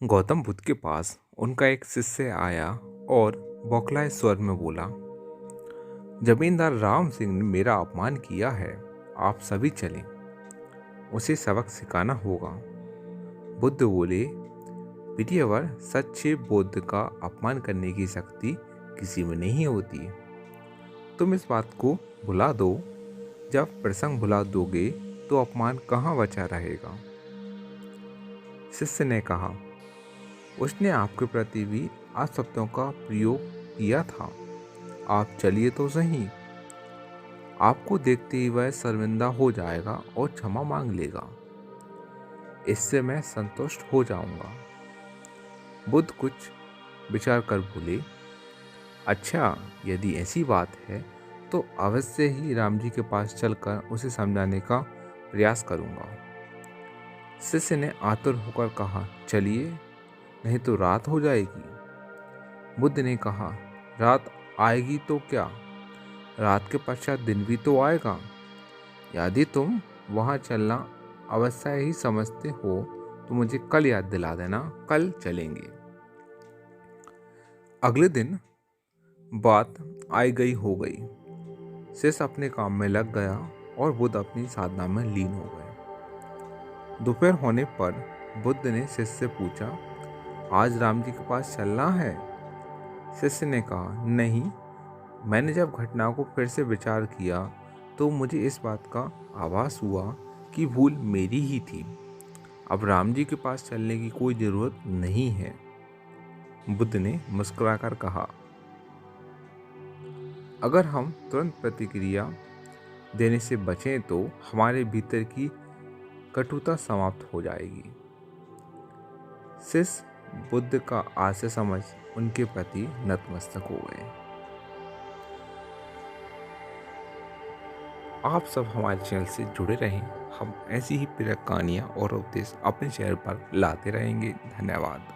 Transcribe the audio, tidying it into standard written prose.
गौतम बुद्ध के पास उनका एक शिष्य आया और बौखलाए स्वर में बोला, जमींदार राम सिंह ने मेरा अपमान किया है। आप सभी चलें, उसे सबक सिखाना होगा। बुद्ध बोले, प्रियवर, सच्चे बुद्ध का अपमान करने की शक्ति किसी में नहीं होती। तुम इस बात को भुला दो। जब प्रसंग भुला दोगे तो अपमान कहाँ बचा रहेगा। शिष्य ने कहा, उसने आपके प्रति भी अपशब्दों का प्रयोग किया था। आप चलिए तो सही। आपको देखते ही वह शर्मिंदा हो जाएगा और क्षमा मांग लेगा। इससे मैं संतुष्ट हो जाऊंगा। बुद्ध कुछ विचार कर बोले, अच्छा, यदि ऐसी बात है तो अवश्य ही राम जी के पास चलकर उसे समझाने का प्रयास करूंगा। शिष्य ने आतुर होकर कहा, चलिए, नहीं तो रात हो जाएगी। बुद्ध ने कहा, रात आएगी तो क्या, रात के पश्चात दिन भी तो आएगा। यदि तुम वहां चलना अवश्य ही समझते हो तो मुझे कल याद दिला देना, कल चलेंगे। अगले दिन बात आई गई हो गई। शिष्य अपने काम में लग गया और बुद्ध अपनी साधना में लीन हो गए। दोपहर होने पर बुद्ध ने शिष्य से पूछा, आज राम जी के पास चलना है? शिष्य ने कहा, नहीं। मैंने जब घटना को फिर से विचार किया तो मुझे इस बात का आभास हुआ कि भूल मेरी ही थी। अब राम जी के पास चलने की कोई जरूरत नहीं है। बुद्ध ने मुस्कुराकर कहा, अगर हम तुरंत प्रतिक्रिया देने से बचें तो हमारे भीतर की कटुता समाप्त हो जाएगी। शिष्य बुद्ध का आशय समझ उनके प्रति नतमस्तक हो गए। आप सब हमारे चैनल से जुड़े रहें। हम ऐसी ही प्रेरक कहानियाँ और उपदेश अपने चैनल पर लाते रहेंगे। धन्यवाद।